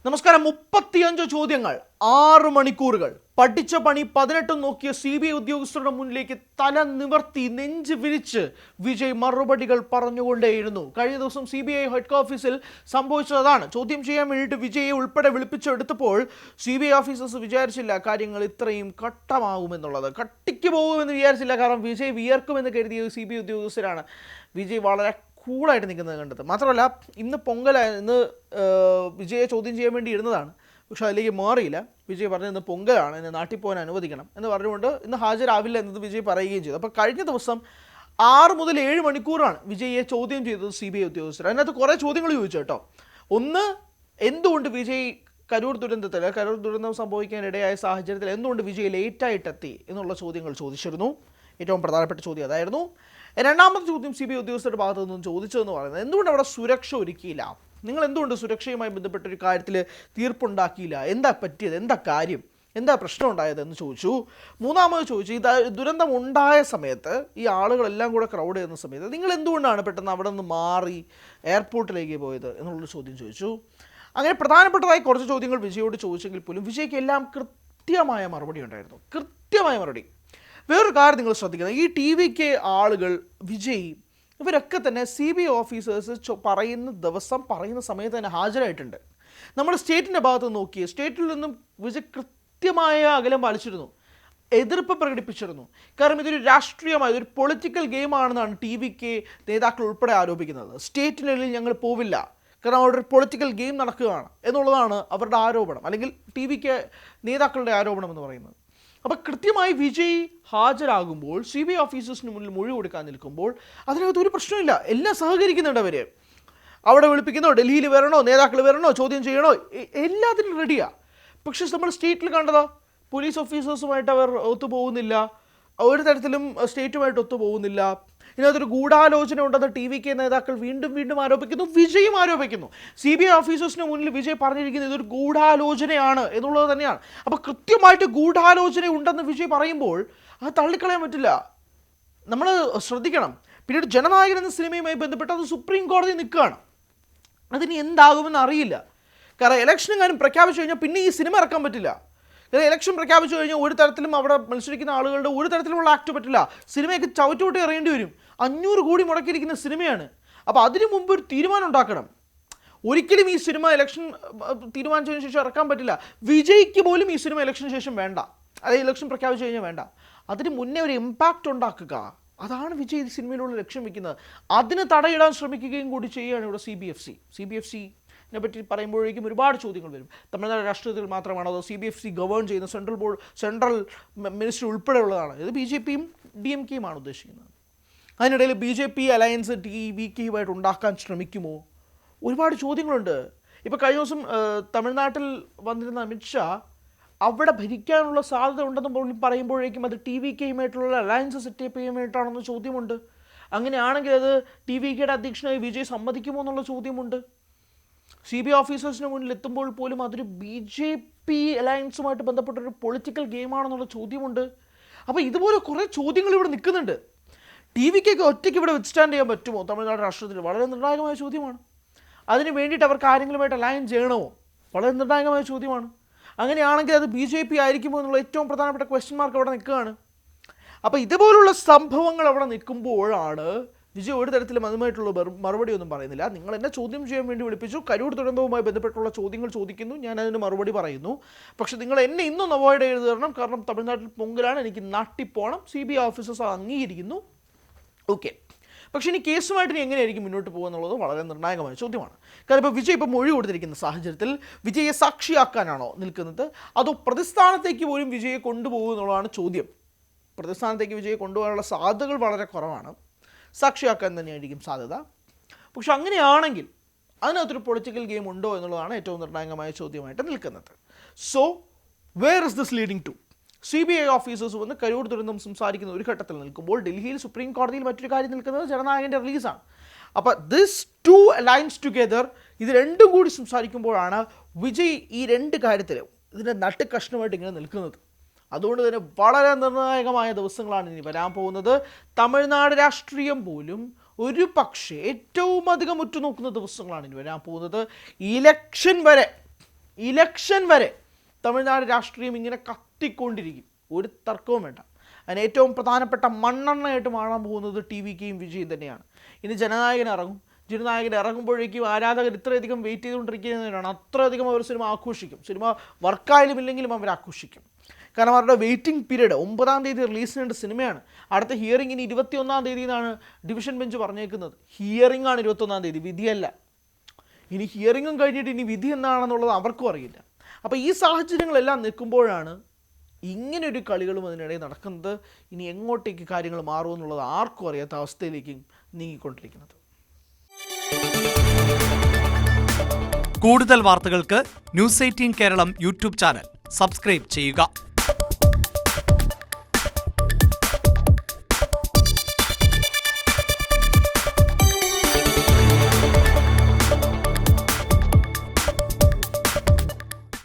നമസ്കാരം. 35 ചോദ്യങ്ങൾ, 6 മണിക്കൂറുകൾ. പഠിച്ച പണി 18 നോക്കിയ CBI ഉദ്യോഗസ്ഥരുടെ മുന്നിലേക്ക് തല നിവർത്തി നെഞ്ച് വിരിച്ച് വിജയ് മറുപടികൾ പറഞ്ഞുകൊണ്ടേയിരുന്നു. കഴിഞ്ഞ ദിവസം CBI ഹെഡ് ഓഫീസിൽ സംഭവിച്ചതാണ്. ചോദ്യം ചെയ്യാൻ വേണ്ടിയിട്ട് വിജയെ ഉൾപ്പെടെ വിളിപ്പിച്ചെടുത്തപ്പോൾ CBI ഓഫീസേഴ്സ് വിചാരിച്ചില്ല കാര്യങ്ങൾ ഇത്രയും കട്ടമാകുമെന്നുള്ളത്. കട്ടിക്ക് പോകുമെന്ന് വിചാരിച്ചില്ല. കാരണം വിജയ് വിയർക്കുമെന്ന് കരുതിയ CBI ഉദ്യോഗസ്ഥരാണ് വിജയ് വളരെ കൂളായിട്ട് നിൽക്കുന്നത് കണ്ടത്. മാത്രമല്ല, ഇന്ന് പൊങ്കലായിരുന്നു. വിജയെ ചോദ്യം ചെയ്യാൻ വേണ്ടി ഇരുന്നതാണ്, പക്ഷെ അതിലേക്ക് മാറിയില്ല. വിജയ് പറഞ്ഞു ഇന്ന് പൊങ്കലാണ്, എന്നെ നാട്ടിൽ പോകാൻ അനുവദിക്കണം എന്ന് പറഞ്ഞുകൊണ്ട് ഇന്ന് ഹാജരാവില്ല എന്നത് വിജയ് പറയുകയും ചെയ്തു. അപ്പോൾ കഴിഞ്ഞ ദിവസം 6 മുതൽ 7 മണിക്കൂറാണ് വിജയെ ചോദ്യം ചെയ്തത് CBI ഉദ്യോഗസ്ഥർ. അതിനകത്ത് കുറേ ചോദ്യങ്ങൾ ചോദിച്ചു കേട്ടോ. ഒന്ന്, എന്തുകൊണ്ട് വിജയ് കരൂർ ദുരന്തം സംഭവിക്കാനിടയായ സാഹചര്യത്തിൽ എന്തുകൊണ്ട് വിജയ് ലേറ്റായിട്ടെത്തി എന്നുള്ള ചോദ്യങ്ങൾ ചോദിച്ചിരുന്നു. ഏറ്റവും പ്രധാനപ്പെട്ട ചോദ്യം അതായിരുന്നു. രണ്ടാമത്തെ ചോദ്യം CBI ഉദ്യോഗസ്ഥരുടെ ഭാഗത്തു നിന്നും ചോദിച്ചതെന്ന് പറയുന്നത്, എന്തുകൊണ്ട് അവിടെ സുരക്ഷ ഒരുക്കിയില്ല, നിങ്ങൾ എന്തുകൊണ്ട് സുരക്ഷയുമായി ബന്ധപ്പെട്ടൊരു കാര്യത്തിൽ തീർപ്പുണ്ടാക്കിയില്ല, എന്താ പറ്റിയത്, എന്താ കാര്യം, എന്താ പ്രശ്നം ഉണ്ടായതെന്ന് ചോദിച്ചു. മൂന്നാമത് ചോദിച്ചു, ഈ ദുരന്തം ഉണ്ടായ സമയത്ത് ഈ ആളുകളെല്ലാം കൂടെ ക്രൗഡ് ചെയ്യുന്ന സമയത്ത് നിങ്ങൾ എന്തുകൊണ്ടാണ് പെട്ടെന്ന് അവിടെ നിന്ന് മാറി എയർപോർട്ടിലേക്ക് പോയത് എന്നുള്ളൊരു ചോദ്യം ചോദിച്ചു. അങ്ങനെ പ്രധാനപ്പെട്ടതായി കുറച്ച് ചോദ്യങ്ങൾ വിജയോട് ചോദിച്ചെങ്കിൽ പോലും വിജയ്ക്ക് എല്ലാം കൃത്യമായ മറുപടി ഉണ്ടായിരുന്നു. കൃത്യമായ മറുപടി. വേറൊരു കാര്യം നിങ്ങൾ ശ്രദ്ധിക്കുന്നത്, ഈ TVK ആളുകൾ, വിജയ്, ഇവരൊക്കെ തന്നെ CBI ഓഫീസേഴ്സ് പറയുന്ന സമയത്ത് തന്നെ ഹാജരായിട്ടുണ്ട്. നമ്മൾ സ്റ്റേറ്റിൻ്റെ ഭാഗത്ത് നോക്കിയേ, സ്റ്റേറ്റിൽ നിന്നും വിജയ് കൃത്യമായ അകലം പാലിച്ചിരുന്നു, എതിർപ്പ് പ്രകടിപ്പിച്ചിരുന്നു. കാരണം ഇതൊരു രാഷ്ട്രീയമായ ഒരു പൊളിറ്റിക്കൽ ഗെയിമാണെന്നാണ് TVK നേതാക്കൾ ഉൾപ്പെടെ ആരോപിക്കുന്നത്. സ്റ്റേറ്റിനുള്ളിൽ ഞങ്ങൾ പോവില്ല, കാരണം അവിടെ ഒരു പൊളിറ്റിക്കൽ ഗെയിം നടക്കുകയാണ് എന്നുള്ളതാണ് അവരുടെ ആരോപണം, അല്ലെങ്കിൽ TVK നേതാക്കളുടെ ആരോപണം എന്ന് പറയുന്നത്. അപ്പോൾ കൃത്യമായി വിജയ് ഹാജരാകുമ്പോൾ CBI ഓഫീസേഴ്സിന് മുന്നിൽ മൊഴി കൊടുക്കാൻ നിൽക്കുമ്പോൾ അതിനകത്ത് ഒരു പ്രശ്നമില്ല. എല്ലാം സഹകരിക്കുന്നുണ്ട്. അവർ അവിടെ വിളിപ്പിക്കുന്നോ, ഡൽഹിയിൽ വരണോ, നേതാക്കൾ വരണോ, ചോദ്യം ചെയ്യണോ, എല്ലാത്തിനും റെഡിയാണ്. പക്ഷേ നമ്മൾ സ്റ്റേറ്റിൽ കണ്ടതാ, പോലീസ് ഓഫീസേഴ്സുമായിട്ട് അവർ ഒത്തുപോകുന്നില്ല, ഒരു തരത്തിലും സ്റ്റേറ്റുമായിട്ട് ഒത്തുപോകുന്നില്ല. ഇതിനകത്തൊരു ഗൂഢാലോചന ഉണ്ടെന്ന് TVK നേതാക്കൾ വീണ്ടും ആരോപിക്കുന്നു, വിജയും ആരോപിക്കുന്നു. CBI ഓഫീസേഴ്സിന് മുന്നിൽ വിജയ് പറഞ്ഞിരിക്കുന്നത് ഇതൊരു ഗൂഢാലോചനയാണ് എന്നുള്ളത് തന്നെയാണ്. അപ്പോൾ കൃത്യമായിട്ട് ഗൂഢാലോചന ഉണ്ടെന്ന് വിജയ് പറയുമ്പോൾ അത് തള്ളിക്കളയാൻ പറ്റില്ല. നമ്മൾ ശ്രദ്ധിക്കണം. പിന്നീട് ജനനായകൻ എന്ന സിനിമയുമായി ബന്ധപ്പെട്ട് അത് സുപ്രീം കോടതി നിൽക്കുകയാണ്. അതിന് എന്താകുമെന്ന് അറിയില്ല. കാരണം ഇലക്ഷനും കാര്യം പ്രഖ്യാപിച്ചു കഴിഞ്ഞാൽ പിന്നെ ഈ സിനിമ ഇറക്കാൻ പറ്റില്ല. ഇലക്ഷൻ പ്രഖ്യാപിച്ചു കഴിഞ്ഞാൽ ഒരു തരത്തിലും അവിടെ മത്സരിക്കുന്ന ആളുകളുടെ ഒരു തരത്തിലുള്ള ആക്ട് പറ്റില്ല. സിനിമയൊക്കെ ചവിട്ടുകൂട്ടി എറിയേണ്ടി വരും. 500 കോടി മുടക്കിയിരിക്കുന്ന സിനിമയാണ്. അപ്പോൾ അതിനു മുമ്പ് ഒരു തീരുമാനം ഉണ്ടാക്കണം. ഒരിക്കലും ഈ സിനിമ ഇലക്ഷൻ തീരുമാനിച്ചതിന് ശേഷം ഇറക്കാൻ പറ്റില്ല. വിജയ്ക്ക് പോലും ഈ സിനിമ ഇലക്ഷന് ശേഷം വേണ്ട, അതായത് ഇലക്ഷൻ പ്രഖ്യാപിച്ചു കഴിഞ്ഞാൽ വേണ്ട. അതിന് മുന്നേ ഒരു ഇമ്പാക്റ്റ് ഉണ്ടാക്കുക, അതാണ് വിജയ് ഈ സിനിമയിലുള്ള ലക്ഷ്യം വയ്ക്കുന്നത്. അതിന് തടയിടാൻ ശ്രമിക്കുകയും കൂടി ചെയ്യുകയാണ് ഇവിടെ CBFC പറ്റി പറയുമ്പോഴേക്കും ഒരുപാട് ചോദ്യങ്ങൾ വരും. തമിഴ്നാട് രാഷ്ട്രീയത്തിൽ മാത്രമാണോ, അതോ CBFC ഗവേൺ ചെയ്യുന്ന സെൻട്രൽ മിനിസ്റ്റർ ഉൾപ്പെടെയുള്ളതാണ്. ഇത് BJPയും DMKയുമാണ് ഉദ്ദേശിക്കുന്നത്. അതിനിടയിൽ BJP അലയൻസ് TVKയുമായിട്ട് ഉണ്ടാക്കാൻ ശ്രമിക്കുമോ? ഒരുപാട് ചോദ്യങ്ങളുണ്ട്. ഇപ്പോൾ കഴിഞ്ഞ ദിവസം തമിഴ്നാട്ടിൽ വന്നിരുന്ന അമിത്ഷാ അവിടെ ഭരിക്കാനുള്ള സാധ്യത ഉണ്ടെന്ന് പറയുമ്പോഴേക്കും അത് TVKയുമായിട്ടുള്ള അലയൻസ് സെറ്റപ്പ് ചെയ്യാൻ വേണ്ടിയിട്ടാണെന്ന് ചോദ്യമുണ്ട്. അങ്ങനെയാണെങ്കിൽ അത് TVKയുടെ അധ്യക്ഷനായി വിജയ് സമ്മതിക്കുമോ എന്നുള്ള ചോദ്യമുണ്ട്. CBI ഓഫീസേഴ്സിന് മുന്നിൽ എത്തുമ്പോൾ പോലും അതൊരു BJP അലയൻസുമായിട്ട് ബന്ധപ്പെട്ടൊരു പൊളിറ്റിക്കൽ ഗെയിമാണെന്നുള്ള ചോദ്യമുണ്ട്. അപ്പോൾ ഇതുപോലെ കുറേ ചോദ്യങ്ങൾ ഇവിടെ നിൽക്കുന്നുണ്ട്. TVKയ്ക്ക് ഒറ്റയ്ക്ക് ഇവിടെ വിത്ത്സ്റ്റാൻഡ് ചെയ്യാൻ പറ്റുമോ തമിഴ്നാട് രാഷ്ട്രീയത്തിൽ? വളരെ നിർണായകമായ ചോദ്യമാണ്. അതിന് വേണ്ടിയിട്ട് അവർക്ക് ആരെങ്കിലുമായിട്ട് അലയൻ ചെയ്യണമോ? വളരെ നിർണായകമായ ചോദ്യമാണ്. അങ്ങനെയാണെങ്കിൽ അത് BJP ആയിരിക്കുമോ എന്നുള്ള ഏറ്റവും പ്രധാനപ്പെട്ട ക്വസ്റ്റ്യൻ മാർക്ക് അവിടെ നിൽക്കുകയാണ്. അപ്പോൾ ഇതുപോലുള്ള സംഭവങ്ങൾ അവിടെ നിൽക്കുമ്പോഴാണ് വിജയ് ഒരു തരത്തിലും അതുമായിട്ടുള്ള മറുപടി ഒന്നും പറയുന്നില്ല. നിങ്ങൾ എന്നെ ചോദ്യം ചെയ്യാൻ വേണ്ടി വിളിപ്പിച്ചു, കരൂർ ദുരന്തവുമായി ബന്ധപ്പെട്ടുള്ള ചോദ്യങ്ങൾ ചോദിക്കുന്നു, ഞാൻ അതിന് മറുപടി പറയുന്നു. പക്ഷേ നിങ്ങൾ എന്നെ ഇന്നൊന്ന് അവോയ്ഡ് ചെയ്ത് തരണം, കാരണം തമിഴ്നാട്ടിൽ പൊങ്കലാണ്, എനിക്ക് നാട്ടിൽ പോകണം. CBI ഓഫീസേഴ്സ് അംഗീകരിക്കുന്നു, ഓക്കെ. പക്ഷേ ഇനി കേസുമായിട്ട് ഇനി എങ്ങനെയായിരിക്കും മുന്നോട്ട് പോകുക എന്നുള്ളത് വളരെ നിർണായകമായ ചോദ്യമാണ്. കാരണം ഇപ്പോൾ വിജയ് ഇപ്പോൾ മൊഴി കൊടുത്തിരിക്കുന്ന സാഹചര്യത്തിൽ വിജയെ സാക്ഷിയാക്കാനാണോ നിൽക്കുന്നത്, അതോ പ്രതിസ്ഥാനത്തേക്ക് പോലും വിജയെ കൊണ്ടുപോകുക എന്നുള്ളതാണ് ചോദ്യം. പ്രതിസ്ഥാനത്തേക്ക് വിജയെ കൊണ്ടുപോകാനുള്ള സാധ്യതകൾ വളരെ കുറവാണ്. സാക്ഷിയാക്കാൻ തന്നെയായിരിക്കും സാധ്യത. പക്ഷെ അങ്ങനെയാണെങ്കിൽ അതിനകത്തൊരു പൊളിറ്റിക്കൽ ഗെയിം ഉണ്ടോ എന്നുള്ളതാണ് ഏറ്റവും നിർണായകമായ ചോദ്യമായിട്ട് നിൽക്കുന്നത്. So where is this leading to? CBI officers വന്ന് കരൂർ ദുരന്തം സംസാരിക്കുന്ന ഒരു ഘട്ടത്തിൽ നിൽക്കുമ്പോൾ ഡൽഹിയിൽ സുപ്രീം കോടതിയിൽ മറ്റൊരു കാര്യം നിൽക്കുന്നത് ജനനായകൻ്റെ റിലീസാണ്. അപ്പോൾ ദിസ് ടു അലൈൻസ് ടുഗെദർ, ഇത് രണ്ടും കൂടി സംസാരിക്കുമ്പോഴാണ് വിജയ് ഈ രണ്ട് കാര്യത്തിലും ഇതിൻ്റെ നട്ട് കഷ്ണമായിട്ട് ഇങ്ങനെ നിൽക്കുന്നത്. അതുകൊണ്ട് തന്നെ വളരെ നിർണായകമായ ദിവസങ്ങളാണ് ഇനി വരാൻ പോകുന്നത്. തമിഴ്നാട് രാഷ്ട്രീയം പോലും ഒരു പക്ഷേ ഏറ്റവും അധികം ഉറ്റുനോക്കുന്ന ദിവസങ്ങളാണ് ഇനി വരാൻ പോകുന്നത്. ഇലക്ഷൻ വരെ ഇലക്ഷൻ വരെ തമിഴ്നാട് രാഷ്ട്രീയം ഇങ്ങനെ കത്തിക്കൊണ്ടിരിക്കും, ഒരു തർക്കവും വേണ്ട. അതിന് ഏറ്റവും പ്രധാനപ്പെട്ട മണ്ണെണ്ണയായിട്ട് മാറാൻ പോകുന്നത് TVKയും വിജയും തന്നെയാണ്. ഇനി ജനനായകൻ ഇറങ്ങുമ്പോഴേക്കും ആരാധകർ ഇത്രയധികം വെയിറ്റ് ചെയ്തുകൊണ്ടിരിക്കുന്നതിനാണ്. അത്രയധികം അവർ സിനിമ ആഘോഷിക്കും. സിനിമ വർക്കായാലും ഇല്ലെങ്കിലും അവർ ആഘോഷിക്കും. കാരണം അവരുടെ വെയിറ്റിംഗ് പീരീഡ് 9-ാം തീയതി റിലീസിനേണ്ട സിനിമയാണ്. അടുത്ത ഹിയറിംഗ് ഇനി 21-ാം തീയതി എന്നാണ് ഡിവിഷൻ ബെഞ്ച് പറഞ്ഞേക്കുന്നത്. ഹിയറിംഗ് ആണ് 21-ാം തീയതി, വിധിയല്ല. ഇനി ഹിയറിംഗും കഴിഞ്ഞിട്ട് ഇനി വിധി എന്താണെന്നുള്ളത് അവർക്കും അറിയില്ല. അപ്പോൾ ഈ സാഹചര്യങ്ങളെല്ലാം നിൽക്കുമ്പോഴാണ് ഇങ്ങനൊരു കളികളും അതിനിടയിൽ നടക്കുന്നത്. ഇനി എങ്ങോട്ടേക്ക് കാര്യങ്ങൾ മാറുമെന്നുള്ളത് ആർക്കും അറിയാത്ത അവസ്ഥയിലേക്ക് നീങ്ങിക്കൊണ്ടിരിക്കുന്നത്. കൂടുതൽ വാർത്തകൾക്ക് News 18 Keralam YouTube channel subscribe ചെയ്യുക.